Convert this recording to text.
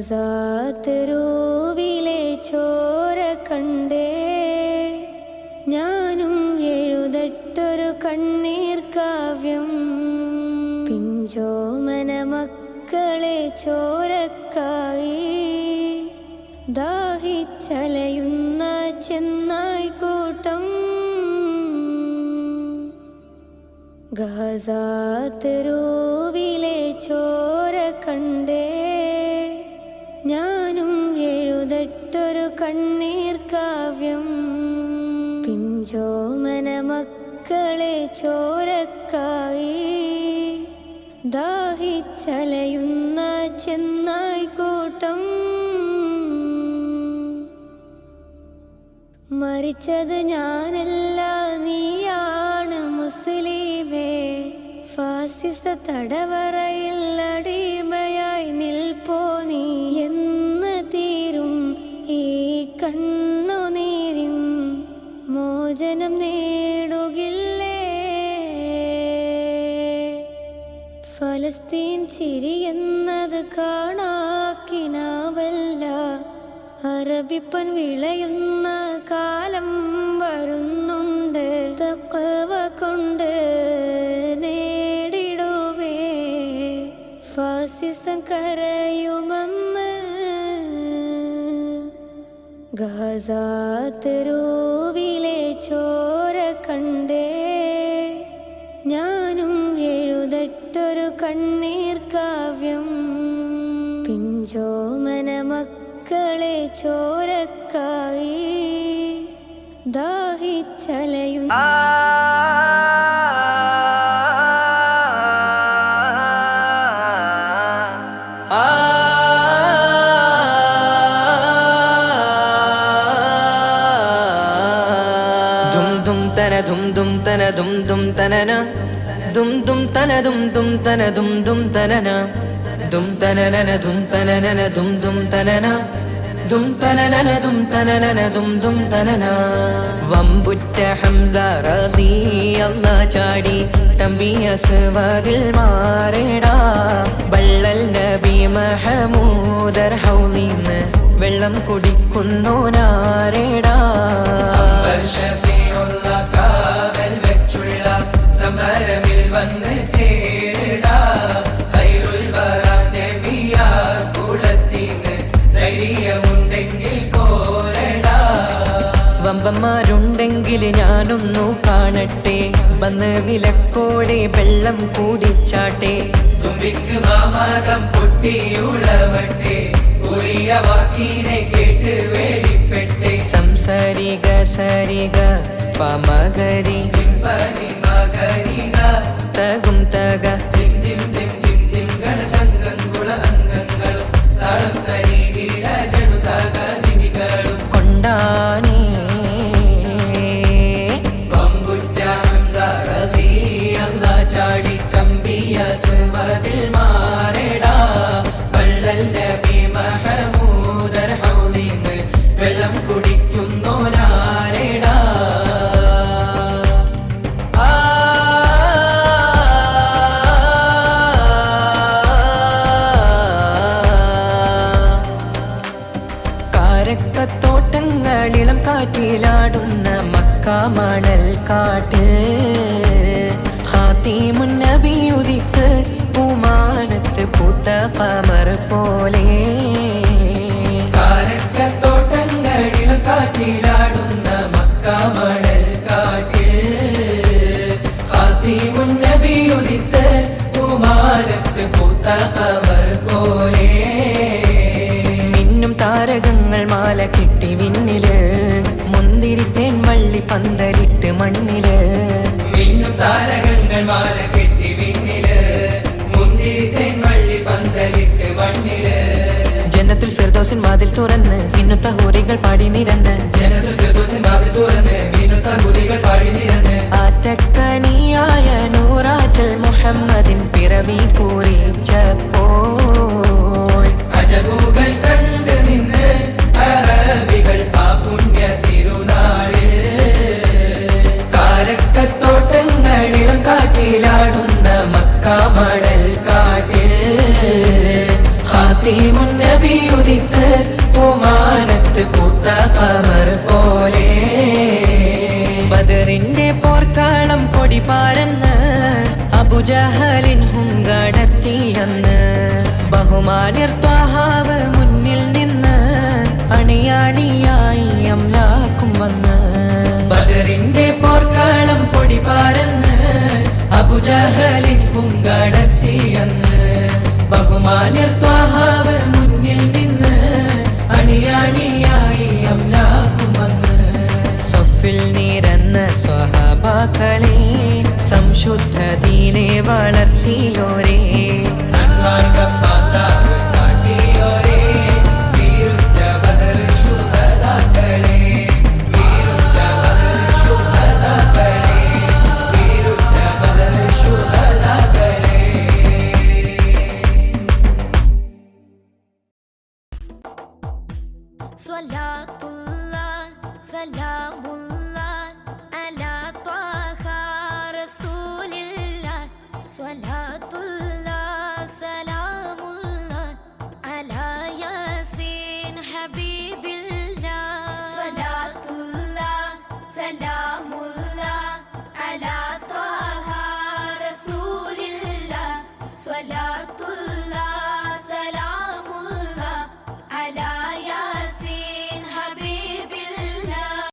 ഗസാത്തരൂവിലെ ചോര കണ്ടേ ഞാനും എഴുതട്ടൊരു കണ്ണീർ കാവ്യം. പിഞ്ചോമന മക്കളെ ചോരക്കായി ദാഹിച്ചലയുന്ന ചെന്നായ്ക്കൂട്ടം. ഗസാത്തരൂവിലെ ചോര കണ്ടേ ഞാനും എഴുതട്ടൊരു കണ്ണീർ കാവ്യം. പിഞ്ചോമന മക്കളെ ചോരക്കായി ദാഹിച്ചലയുന്ന ചെന്നായ്ക്കൂട്ടം. മരിച്ചത് ഞാനല്ല നീയാണ് മുസ്ലിമേ. ഫാസിസ തടവറയിൽ അടിമയായി നിൽപ്പോ നീ എന്ന് തീരും ഈ കണ്ണുനീരിൻ മോചനം നേടുകില്ലേ. ഫലസ്തീൻ ചിരിയെന്നത് കാണാക്കിനാവല്ല. അറബിപ്പൻ വിളയുന്ന കാലം വരുന്നുണ്ട്. തഖ്വ കൊണ്ട് നേടിടുവേ ഫാസിസം കരയുമെന്ന്. ഗസാത്തരൂവിലെ ചോര കണ്ടേ ഞാനും എഴുതട്ടൊരു കണ്ണീർ കാവ്യം. പിഞ്ചോമന മക്കളെ ചോരക്കായി ദാഹിച്ചലയും. dum dum tana dum dum tanana dum dum tana dum dum tana dum dum tanana dum tanana dum tanana dum dum tanana dum tanana dum tanana dum dum tanana. വമ്പുറ്റ Hamza റളിയല്ലാഹു ചാടി തമ്പിയ സ്വാദിൽ മാറേടാ. ബള്ളൽ നബി മഹമൂദർ ഹൗലിന്ന് വെള്ളം കുടിക്കുന്നോനാരേടാ. സമരമിൽ വന്ന് ചേരടാ. ഖൈറുൽ വറ നബിയാർ കുളത്തിന് ധൈര്യമുണ്ടെങ്കിൽ കോരടാ. വമ്പന്മാരുണ്ടെങ്കിൽ ഞാനൊന്നു കാണട്ടെ. വന്ന് വിലക്കോടെ വെള്ളം കൂടിച്ചാട്ടെ. തുമ്പിക്ക് മാമകം പൊട്ടിയുളവട്ടെ. ഉറിയ വാക്കിനെ കേട്ട് വേളിപ്പെട്ടെ. സംസാരിക സരിക പമകരി തകും തക ഗണസംഘങ്കുള അംഗങ്ങളും താളം തരീട ജനുതക ദിനികളും കൊണ്ടാനേ. വമ്പുറ്റ ഹംസ റളിയല്ലാഹു ചാടി കമ്പിയ സ്വാദിൽ മാറേടാ. ബള്ളൽ നബി മഹമൂദർ ഹൗലിന്ന് വെള്ളം കുടിക്കുന്നോനാരേടാ. തോട്ടങ്ങളിളം കാറ്റിലാടുന്ന മക്ക മണൽ കാട്ടിൽ ഖാതിമുൻ നബി ഉദിത്ത് പൂമാനത്ത് പൂത്ത ഖമർ പോലെ. തോട്ടങ്ങളിളം കാറ്റിലാടുന്ന മക്ക മണൽ കാട്ടിൽ ഖാതിമുൻ നബി ഉദിത്ത് പൂമാനത്ത് പൂത്ത ഖമർ പോലെ. താരകങ്ങൾ മാല കിട്ടി വിണ്ണില്. മുന്തിരിത്തേൻ വള്ളി പന്തലിട്ട് മണ്ണില്. മിന്നും താരകങ്ങൾ മാല കെട്ടി വിണ്ണില്. മുന്തിരിത്തേൻ വള്ളി പന്തലിട്ട് മണ്ണില്. ജന്നത്തുൽ ഫിർദൗസിൻ വാതിൽ തുറന്ന് മിന്നുത്ത ഹൂറികൾ പാടി നിരന്ന്. ജന്നത്തുൽ ഫിർദൗസിൻ വാതിൽ തുറന്ന് മിന്നുത്ത ഹൂറികൾ പാടി നിരന്ന്. ആറ്റക്കനിയായ നൂറാറ്റൽ മുഹമ്മദിൻ പിറവി കുറിച്ചപ്പോൾ അജബുകൾ കണ്ട് നിന്ന് അറബികൾ ആ പുണ്യ തിരുനാളിൽ. കാരക്കത്തോട്ടങ്ങളിളം കാറ്റിലാടുന്ന മക്ക മണൽ കാട്ടിൽ ഖാതിമുൻ നബി ഉദിത്ത് പൂമാനത്ത് പൂത്ത കമർ പോലെ ബദറിന്റെ പോർക്കാളം പൊടി പാരന്ന് അബുജഹലിൻ ഹുങ്കടത്തിയെന്ന് ബഹുമാന്യർ ത്വാഹാവ് മുന്നിൽ നിന്ന് അണിയാണിയായി അംലാക്കും വന്ന് ബദറിന്റെ പോർക്കാളം പൊടി പാരന്ന് അബുജഹലിൻ ഹുങ്കടത്തിയെന്ന് ബഹുമാന്യർ ത്വാഹാവ് മുന്നിൽ നിന്ന് അണിയാണിയായി അംലാക്കും വന്ന് സഫിൽ നിരന്ന സ്വഹാബാക്കളെ സംശുദ്ധ ദീനെ വളർത്തിയോരേ സ്വലാത്തുല്ലാ സലാമുല്ലാ അലാ ത്വാഹ റസൂലില്ലാ സ്വലാത്തുല്ലാ സലാമുല്ലാ അലാ യാസീൻ ഹബീബില്ലാ സ്വലാത്തുല്ലാ സലാമുല്ലാ അലാ ത്വാഹ റസൂലില്ലാ സ്വലാത്തു